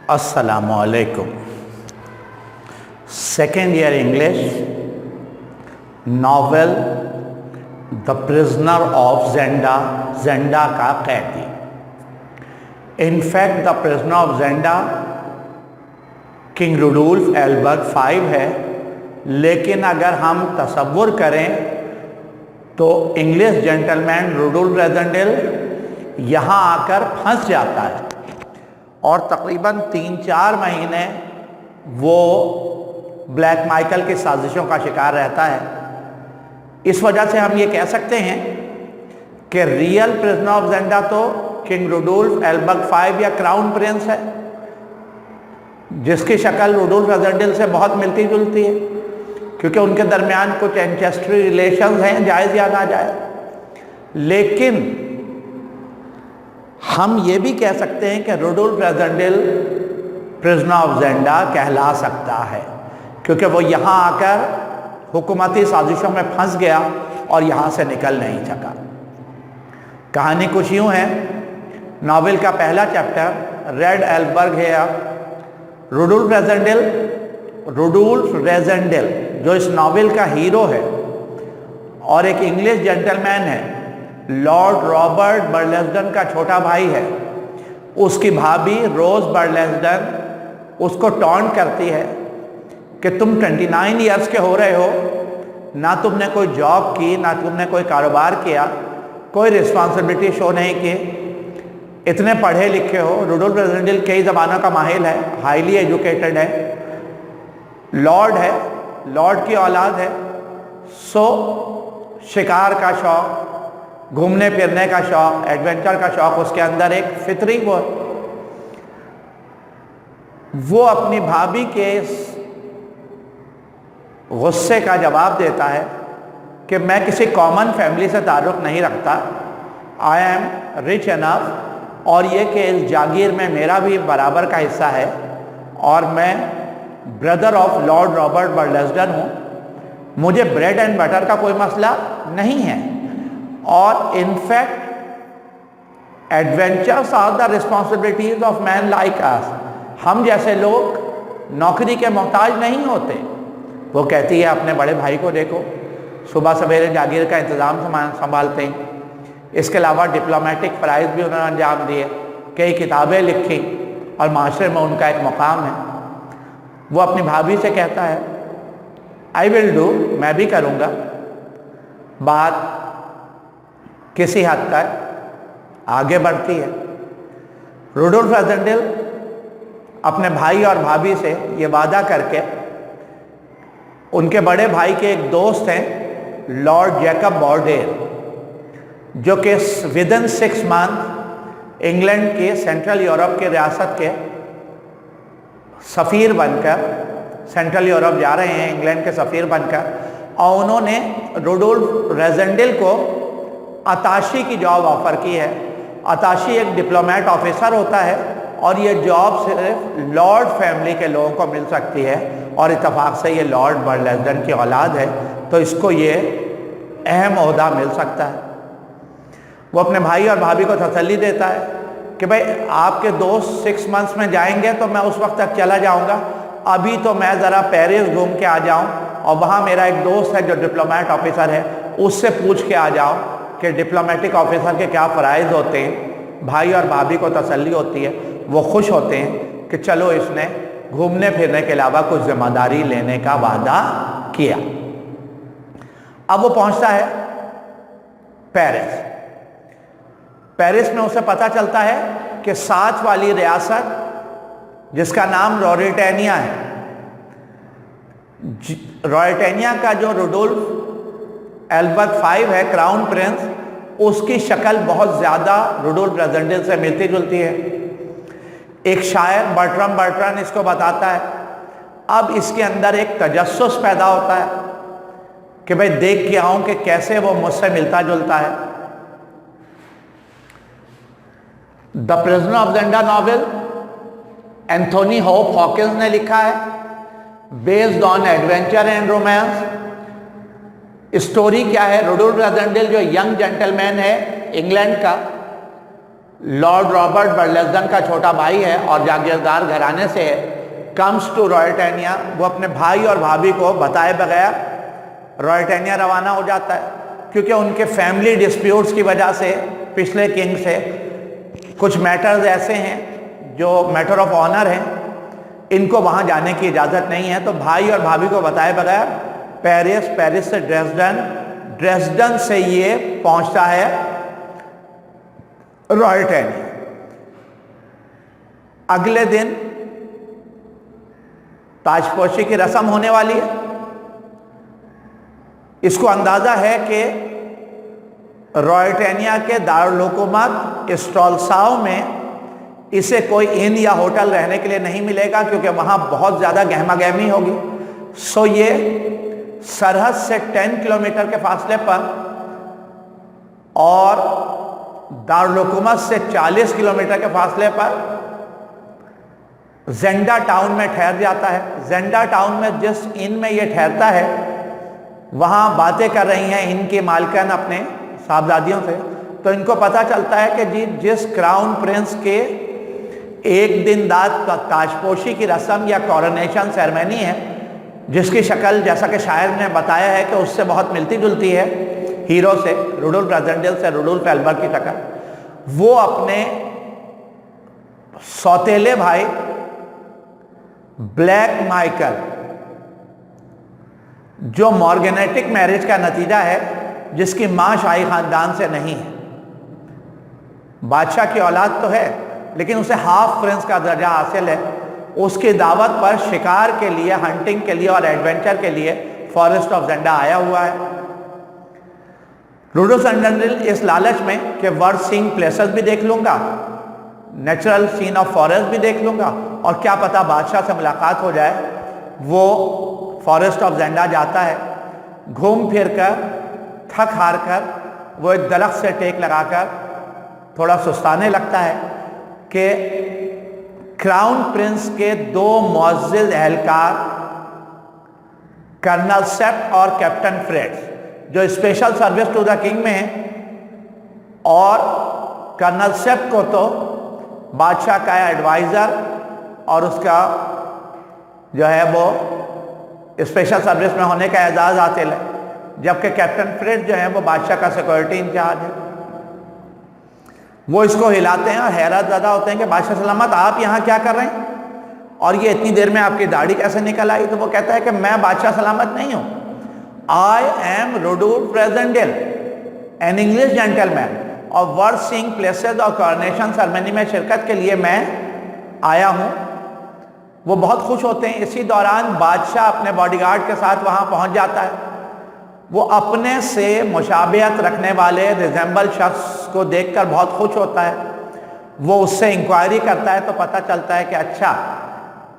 Assalamu alaikum. Second year English novel The Prisoner of Zenda, Zenda का कैदी. In fact, The Prisoner of Zenda king Rudolf Elphberg 5 है, लेकिन अगर हम तसव्वुर करें तो इंग्लिश जेंटलमैन रुडोल्फ रेजेंडेल यहाँ आकर फंस जाता है और तकरीबन 3-4 महीने वो ब्लैक माइकल की साजिशों का शिकार रहता है। इस वजह से हम ये कह सकते हैं कि रियल प्रिजनर ऑफ ज़ेंडा तो किंग रुडोल्फ एल्बर्ग 5 या क्राउन प्रिंस है, जिसकी शक्ल रुडोल्फ रेजेंडेल से बहुत मिलती जुलती है, क्योंकि उनके दरमियान कुछ एंसेस्ट्री रिलेशंस हैं, जायज़ या नाजायज़। लेकिन हम ये भी कह सकते हैं कि रुडोल्फ रेजेंडेल प्रिजनर ऑफ ज़ेंडा कहला सकता है, क्योंकि वो यहाँ आकर हुकूमती साजिशों में फंस गया और यहाँ से निकल नहीं सका। कहानी कुछ यूँ है। नावल का पहला चैप्टर रेड एल्बर्ग है। रुडोल्फ रेजेंडेल जो इस नावल का हीरो है और एक इंग्लिश जेंटलमैन है, लॉर्ड रॉबर्ट बर्लेसडन का छोटा भाई है। उसकी भाभी रोज बर्लेसडन उसको टॉन्ट करती है कि तुम 29 इयर्स के हो रहे हो, ना तुमने कोई जॉब की, ना तुमने कोई कारोबार किया, कोई रिस्पॉन्सिबिलिटी शो नहीं की, इतने पढ़े लिखे हो। रुडोल्फ रेजेंडेल कई ज़बानों का माहिर है, हाईली एजुकेटेड है, लॉर्ड है, लॉर्ड की औलाद है। सो शिकार का शौक़, घूमने फिरने का शौक़, एडवेंचर का शौक़ उसके अंदर एक फितरी वो अपनी भाभी के गुस्से का जवाब देता है कि मैं किसी कॉमन फैमिली से ताल्लुक़ नहीं रखता, आई एम रिच एनफ, और ये कि इस जागीर में मेरा भी बराबर का हिस्सा है और मैं ब्रदर ऑफ लॉर्ड रॉबर्ट बर्लेसडन हूँ, मुझे ब्रेड एंड बटर का कोई मसला नहीं है, और in fact adventures are the responsibilities of man like us. हम जैसे लोग नौकरी के मोहताज नहीं होते। वो कहती है अपने बड़े भाई को देखो, सुबह सवेरे जागीर का इंतज़ाम संभालते हैं, इसके अलावा डिप्लोमेटिक फ़राइज़ भी उन्होंने अंजाम दिए, कई किताबें लिखी और माशरे में उनका एक मुकाम है। वो अपनी भाभी से कहता है आई विल डू, मैं भी करूँगा। बात किसी हद तक आगे बढ़ती है। रुडोल्फ रेजेंडेल अपने भाई और भाभी से ये वादा करके, उनके बड़े भाई के एक दोस्त हैं लॉर्ड जैकब बॉर्डेल, जो कि विदिन 6 मंथ इंग्लैंड के सेंट्रल यूरोप के रियासत के सफ़ीर बनकर सेंट्रल यूरोप जा रहे हैं, इंग्लैंड के सफ़ीर बनकर, और उन्होंने रुडोल्फ रेजेंडेल को अताशी की जॉब ऑफ़र की है। अताशी एक डिप्लोमेट ऑफिसर होता है और ये जॉब सिर्फ लॉर्ड फैमिली के लोगों को मिल सकती है, और इत्तेफाक से ये लॉर्ड बर्लेसडन की औलाद है, तो इसको ये अहम ओहदा मिल सकता है। वो अपने भाई और भाभी को तसल्ली देता है कि भाई आपके दोस्त 6 मंथ्स में जाएंगे तो मैं उस वक्त तक चला जाऊंगा, अभी तो मैं ज़रा पेरिस घूम के आ जाऊं और वहाँ मेरा एक दोस्त है जो डिप्लोमेट ऑफिसर है, उससे पूछ के आ जाऊं कि डिप्लोमेटिक ऑफिसर के क्या फ़राइज़ होते हैं। भाई और भाभी को तसल्ली होती है, वो खुश होते हैं कि चलो इसने घूमने फिरने के अलावा कुछ ज़िम्मेदारी लेने का वादा किया। अब वो पहुँचता है पेरिस। पेरिस में उसे पता चलता है कि साथ वाली रियासत जिसका नाम लॉरिटेनिया है, लॉरिटेनिया का जो रुडोल्फ एल्बर्ग 5 है, क्राउन प्रिंस, उसकी शक्ल बहुत ज़्यादा रुडोल्फ रेजेंडेल से मिलती जुलती है। एक शायर बर्ट्रम इसको बताता है। अब इसके अंदर एक तजस्सुस पैदा होता है कि भाई देख के आऊँ कि कैसे वो मुझसे मिलता जुलता है। The prisoner of Zenda novel Anthony Hope Hawkins ने लिखा है, based on adventure and romance. Story क्या है? रुडोल्फ रेजेंडेल जो यंग जेंटलमैन है इंग्लैंड का, लॉर्ड रॉबर्ट बर्लेसडन का छोटा भाई है और जागीरदार घराने से है, कम्स टू रॉयटेनिया, वो अपने भाई और भाभी को बताए बगैर रॉयटेनिया रवाना हो जाता है, क्योंकि उनके फैमिली डिस्प्यूट्स की वजह से पिछले किंग से कुछ मैटर्स ऐसे हैं जो मैटर ऑफ ऑनर हैं, इनको वहाँ जाने की इजाज़त नहीं है। तो भाई और भाभी को बताए बगैर पेरिस, पेरिस से ड्रेसडन, ड्रेसडन से ये पहुँचता है रॉयटेनिया। अगले दिन ताजपोशी की रस्म होने वाली है। इसको अंदाजा है कि रॉयटेनिया के दारुल हुकूमत स्टॉल्साओ में इसे कोई इन या होटल रहने के लिए नहीं मिलेगा, क्योंकि वहाँ बहुत ज़्यादा गहमा गहमी होगी। सो ये सरहद से 10 किलोमीटर के फासले पर और दारुल हुकूमत से 40 किलोमीटर के फासले पर जेंडा टाउन में ठहर जाता है। जेंडा टाउन में जिस इन में ये ठहरता है, वहाँ बातें कर रही हैं इनकी मालकिन अपने साहबजादियों से। तो इनको पता चलता है कि जी जिस क्राउन प्रिंस के एक दिन बाद ताजपोशी की रस्म या कॉरोनेशन सेरेमनी है, जिसकी शक्ल जैसा कि शायर ने बताया है कि उससे बहुत मिलती जुलती है हीरो से, रुडोल्फ रेजेंडेल से, रुडोल्फ एल्बर की शक्ल, वो अपने सौतेले भाई ब्लैक माइकल, जो मॉर्गेनेटिक मैरिज का नतीजा है, जिसकी मां शाही खानदान से नहीं है, बादशाह की औलाद तो है लेकिन उसे हाफ प्रिंस का दर्जा हासिल है, उसकी दावत पर शिकार के लिए, हंटिंग के लिए और एडवेंचर के लिए फॉरेस्ट ऑफ जेंडा आया हुआ है। रुडोल्फ रेजेंडेल इस लालच में कि वर्ल्ड सीइंग प्लेसेस भी देख लूंगा, नेचुरल सीन ऑफ फॉरेस्ट भी देख लूंगा और क्या पता बादशाह से मुलाकात हो जाए, वो फॉरेस्ट ऑफ जेंडा जाता है। घूम फिर कर, थक हार कर, वो एक दरख्त से टेक लगाकर थोड़ा सुस्ताने लगता है कि क्राउन प्रिंस के दो मुअज़्ज़िज़ एहलकार कर्नल सेप्ट और कैप्टन फ्रेड्स, जो special service to the king में हैं, और कर्नल सेप्ट को तो बादशाह का एडवाइज़र और उसका जो है वो स्पेशल सर्विस में होने का एजाज़ हासिल है, जबकि कैप्टन फ्रेड जो है वो बादशाह का सिक्योरिटी इंचार्ज है। वो इसको हिलाते हैं और हैरत ज़्यादा होते हैं कि बादशाह सलामत, आप यहाँ क्या कर रहे हैं और ये इतनी देर में आपकी दाढ़ी कैसे निकल आई? तो वो कहता है कि मैं बादशाह सलामत नहीं हूँ, I am Rudolf Rassendyll, an English gentleman, और वर्ल्ड सीइंग प्लेसेस और कॉरोनेशन सेरेमनी में शिरकत के लिए मैं आया हूँ। वो बहुत खुश होते हैं। इसी दौरान बादशाह अपने बॉडीगार्ड के साथ वहाँ पहुँच जाता है। वो अपने से मुशाबिहत रखने वाले रिजेंबल शख्स को देखकर बहुत खुश होता है। वो उससे इंक्वायरी करता है तो पता चलता है कि अच्छा,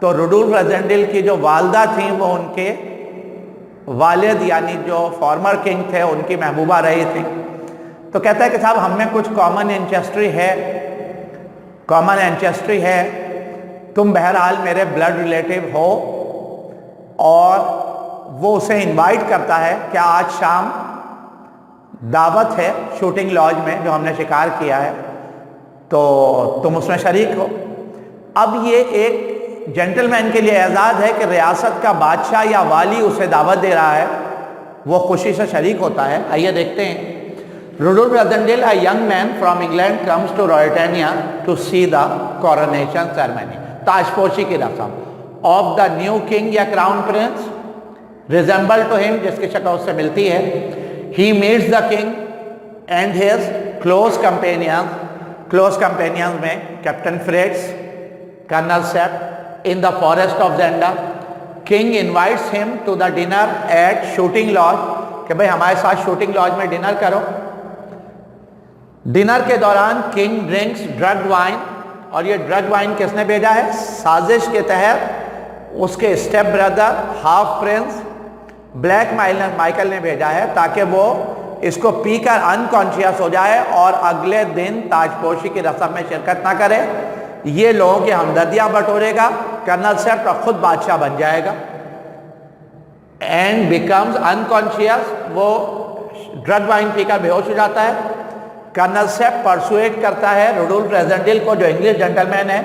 तो रुडोल्फ रेजेंडेल की जो वालदा थी वो उनके वालिद यानी जो फॉर्मर किंग थे उनकी महबूबा रही थी। तो कहता है कि साहब हम में कुछ कॉमन एंसेस्ट्री है, तुम बहरहाल मेरे ब्लड रिलेटिव हो। और वो उसे इनवाइट करता है कि आज शाम दावत है शूटिंग लॉज में जो हमने शिकार किया है, तो तुम उसमें शरीक हो। अब ये एक जेंटलमैन के लिए एजाज़ है कि रियासत का बादशाह या वाली उसे दावत दे रहा है, वो खुशी से शरीक होता है। आइए देखते हैं। Rudolf Rassendyll, a young man from England, comes to Ruritania to see the coronation ceremony, ताजपोशी की रस्म of the new king या crown prince, resemble to him, जिसकी शक्ल उससे मिलती है। He meets the king and his close companions में captain Fritz, colonel Sapt in the forest of Zenda. King invites him to the dinner at shooting lodge, कि भाई हमारे साथ शूटिंग लॉज में डिनर करो। डिनर के दौरान किंग ड्रिंक्स ड्रग वाइन, और ये ड्रग वाइन किसने भेजा है? साजिश के तहत उसके step brother half Prince black Michael ने भेजा है, ताकि वो इसको पीकर अनकॉन्शियस हो जाए और अगले दिन ताजपोशी की रस्म में शिरकत ना करे। ये लोगों की हमदर्दियां बटोरेगा, कर्नल सेप्ट और खुद बादशाह बन जाएगा। एंड बिकम्स अनकॉन्शियस, वो ड्रग वाइन पीकर बेहोश हो जाता है। कर्नल सेप परसुएट करता है रुडोल्फ रेजेंडेल को, जो इंग्लिश जेंटलमैन है,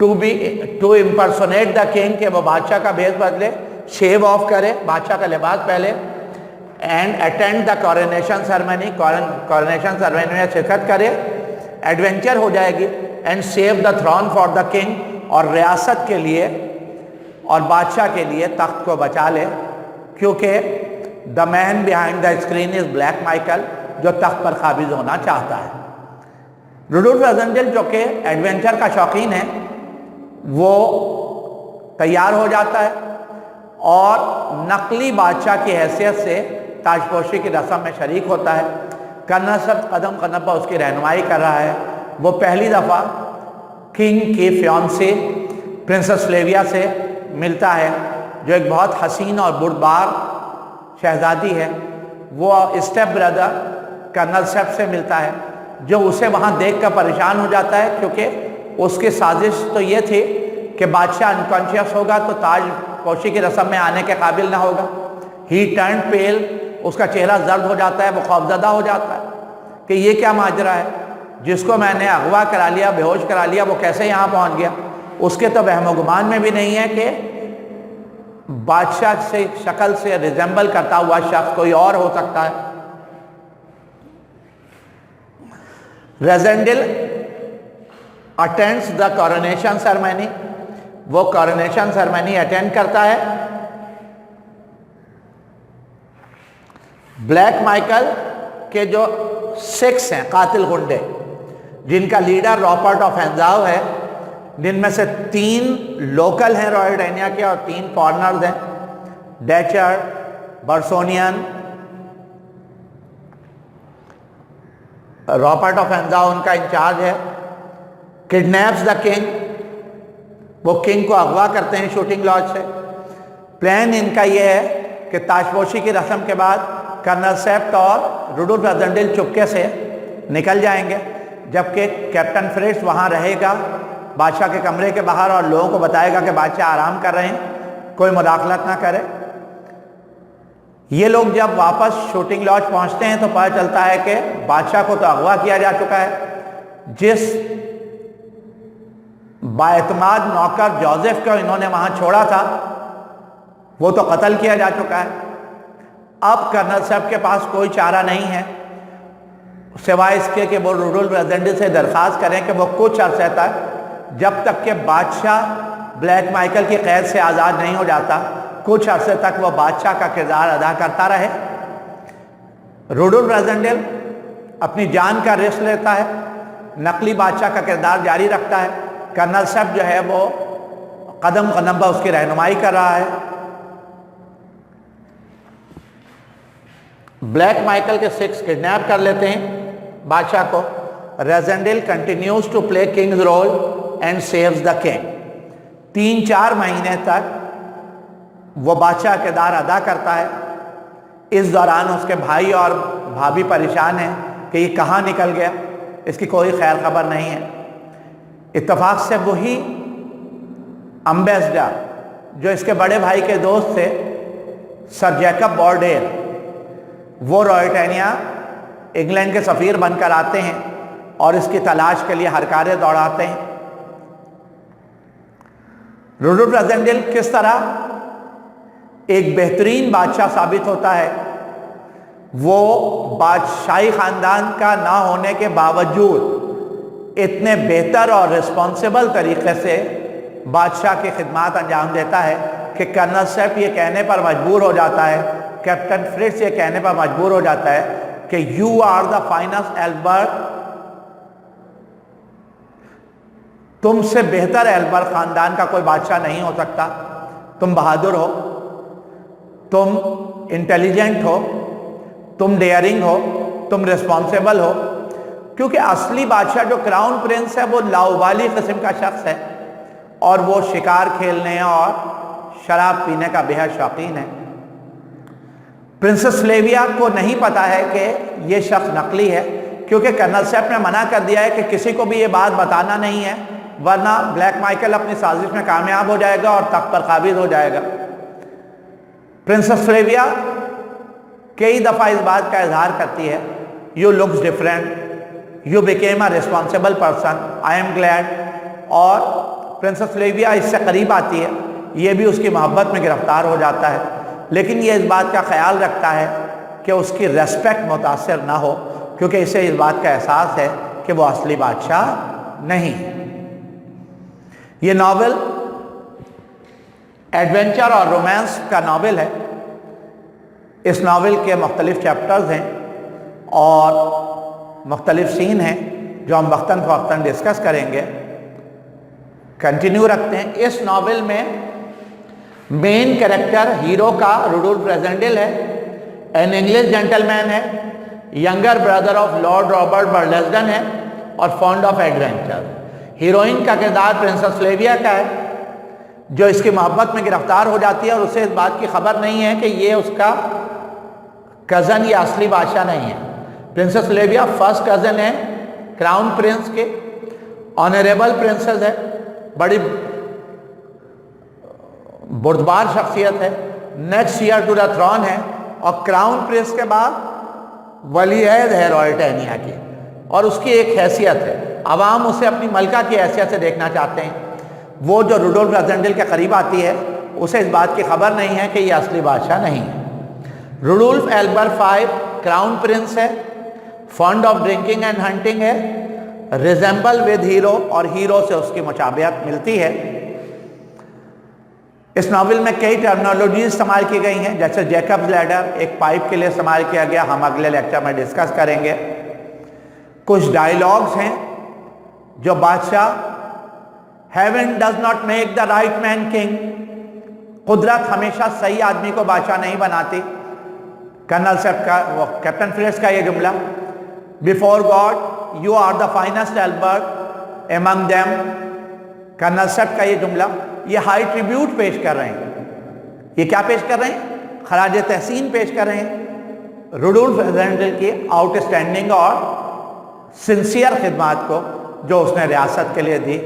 टू इम्पर्सोनेट द किंग, के वो बादशाह का भेष बदले, शेव ऑफ करे, बादशाह का लिबास पहले, and attend the coronation ceremony, coronation ceremony में शिरकत करे, एडवेंचर हो जाएगी, and save the throne for the king, और रियासत के लिए और बादशाह के लिए तख्त को बचा ले, क्योंकि the man behind the screen is black Michael, जो तख्त पर काबिज होना चाहता है। रुडोल्फ रेजेंडेल जो कि एडवेंचर का शौकीन है, वो तैयार हो जाता है और नकली बादशाह की हैसियत से ताजपोशी की रस्म में शरीक होता है। कर्नल सेप कदम कदम पर उसकी रहनुमाई कर रहा है। वो पहली दफ़ा किंग की फियांसी प्रिंसेस फ्लेविया से मिलता है, जो एक बहुत हसीन और बुर्दबार शहजादी है। वो स्टेप ब्रदर कर्नल सेप से मिलता है, जो उसे वहाँ देख कर परेशान हो जाता है, क्योंकि उसकी साजिश तो ये थी कि बादशाह अनकॉन्शियस होगा तो ताजपोशी की रस्म में आने के काबिल ना होगा। ही टर्न पेल, उसका चेहरा जर्द हो जाता है, वो खौफजदा हो जाता है कि ये क्या माजरा है, जिसको मैंने अगवा करा लिया, बेहोश करा लिया, वो कैसे यहाँ पहुँच गया। उसके तो वहम गुमान में भी नहीं है कि बादशाह से शक्ल से रिजेंबल करता हुआ शख्स कोई और हो सकता है। रेजेंडेल अटेंड्स द कॉरोनेशन सेरेमनी, वो कॉरोनेशन सेरेमनी अटेंड करता है। ब्लैक माइकल के जो 6 हैं कातिल गुंडे, जिनका लीडर रॉबर्ट ऑफ एंजाउ है, जिनमें से 3 लोकल हैं रॉयडेनिया के और 3 फॉरेनर्स हैं, डैचर, बर्सोनियन। रॉबर्ट ऑफ एंजाउ उनका इंचार्ज है। किडनैप्स द किंग, वो किंग को अगवा करते हैं शूटिंग लॉज से। प्लान इनका ये है कि ताजपोशी की रस्म के बाद कर्नल सेप और रुडोल्फ रेजेंडेल चुपके से निकल जाएंगे, जबकि कैप्टन फ्रिट्ज वहाँ रहेगा बादशाह के कमरे के बाहर और लोगों को बताएगा कि बादशाह आराम कर रहे हैं, कोई मुदाखलत ना करे। ये लोग जब वापस शूटिंग लॉज पहुँचते हैं तो पता चलता है कि बादशाह को तो अगवा किया जा चुका है। जिस बाएतमाद नौकर जोसेफ को इन्होंने वहाँ छोड़ा था, वो तो कत्ल किया जा चुका है। अब कर्नल सेप के पास कोई चारा नहीं है सिवाय इसके कि वो रुडोल्फ रेजेंडेल से दरख्वास्त करें कि वो कुछ अरसे तक, जब तक कि बादशाह ब्लैक माइकल की कैद से आज़ाद नहीं हो जाता, कुछ अरसे तक वो बादशाह का किरदार अदा करता रहे। रुडोल्फ रेजेंडेल अपनी जान का रिस्क लेता है, नकली बादशाह का किरदार जारी रखता है। कर्नल सेप जो है वो कदम कदम पर उसकी रहनुमाई कर रहा है। ब्लैक माइकल के 6 किडनैप कर लेते हैं बादशाह को। Rassendyll continues to play king's role and saves the king. 3-4 महीने तक वो बादशाह किरदार अदा करता है। इस दौरान उसके भाई और भाभी परेशान हैं कि ये कहाँ निकल गया, इसकी कोई खैर खबर नहीं है। इत्तेफाक से वही एम्बेसडर जो इसके बड़े भाई के दोस्त थे, सर जैकब बॉर्डेल, वो रॉयटेनिया इंग्लैंड के सफ़ीर बनकर आते हैं और इसकी तलाश के लिए हरकारे दौड़ाते हैं। रुडोल्फ रेजेंडेल किस तरह एक बेहतरीन बादशाह साबित होता है। वो बादशाही ख़ानदान का ना होने के बावजूद इतने बेहतर और रिस्पॉन्सिबल तरीके से बादशाह की खिदमत अंजाम देता है कि कर्नल सेप ये कहने पर मजबूर हो जाता है, कैप्टन फ्रिट्ज ये कहने पर मजबूर हो जाता है कि you are the finest Albert, तुमसे बेहतर एल्बर्ट खानदान का कोई बादशाह नहीं हो सकता। तुम बहादुर हो, तुम इंटेलिजेंट हो, तुम डेयरिंग हो, तुम रिस्पॉन्सिबल हो। क्योंकि असली बादशाह जो क्राउन प्रिंस है वो लाउबाली किस्म का शख्स है और वो शिकार खेलने और शराब पीने का बेहद शौकीन है। प्रिंसेस फ्लेविया को नहीं पता है कि ये शख्स नकली है, क्योंकि कर्नल सेप ने मना कर दिया है कि किसी को भी ये बात बताना नहीं है, वरना ब्लैक माइकल अपनी साजिश में कामयाब हो जाएगा और तख्त पर काबिज हो जाएगा। प्रिंसेस फ्लेविया कई दफ़ा इस बात का इजहार करती है, you looks different, You became a responsible person. I am glad. اور پرنسس لیویا اس سے قریب آتی ہے, یہ بھی اس کی محبت میں گرفتار ہو جاتا ہے, لیکن یہ اس بات کا خیال رکھتا ہے کہ اس کی ریسپیکٹ متاثر نہ ہو, کیونکہ اسے اس بات کا احساس ہے کہ وہ اصلی بادشاہ نہیں. یہ ناول ایڈونچر اور رومانس کا ناول ہے. اس ناول کے مختلف چیپٹرز ہیں اور مختلف سین ہیں جو ہم وقتاً فوقتاً ڈسکس کریں گے. کنٹینیو رکھتے ہیں. اس ناول میں مین کریکٹر ہیرو کا روڈولف ریزنڈل ہے, این انگلش جنٹلمین ہے, younger brother of lord Robert Burlesdon ہے اور فونڈ آف ایڈونچر. ہیروئن کا کردار پرنسس لیویا کا ہے, جو اس کی محبت میں گرفتار ہو جاتی ہے اور اسے اس بات کی خبر نہیں ہے کہ یہ اس کا کزن یا اصلی بادشاہ نہیں ہے. پرنسس لیویا فرسٹ کزن ہے کراؤن پرنس کے, آنریبل پرنسس ہے, بڑی بردبار شخصیت ہے, next heir to the throne ہے, اور کراؤن پرنس کے بعد ولی عہد ہے رائلٹینیا کی, اور اس کی ایک حیثیت ہے. عوام اسے اپنی ملکہ کی حیثیت سے دیکھنا چاہتے ہیں. وہ جو روڈولف ریزنڈل کے قریب آتی ہے اسے اس بات کی خبر نہیں ہے کہ یہ اصلی بادشاہ نہیں ہے. روڈولف ایلبر V کراؤن پرنس ہے, fond of drinking and hunting ہے, ریزمبل ود ہیرو, اور ہیرو سے اس کی مشابہت ملتی ہے. اس ناول میں کئی ٹرمنالوجیز استعمال کی گئی ہیں, جیسے جیکبز لیڈر ایک پائپ کے لیے استعمال کیا گیا, ہم اگلے لیکچر میں ڈسکس کریں گے. کچھ ڈائیلاگز ہیں جو بادشاہ Heaven does not make the right man king. قدرت ہمیشہ صحیح آدمی کو بادشاہ نہیں بناتی. کرنل سیپ کا وہ کیپٹن فلٹس کا یہ جملہ, Before God you are the finest Albert among them. Colonel Sapt کا یہ جملہ, یہ ہائی ٹریبیوٹ پیش کر رہے ہیں. یہ کیا پیش کر رہے ہیں؟ خراج تحسین پیش کر رہے ہیں روڈولف ریزنڈل کی آؤٹ اسٹینڈنگ اور سنسیئر خدمات کو جو اس نے ریاست کے لیے دی.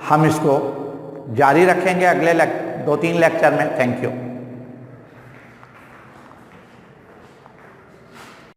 ہم اس کو جاری رکھیں گے اگلے 2-3 لیکچر میں. Thank you.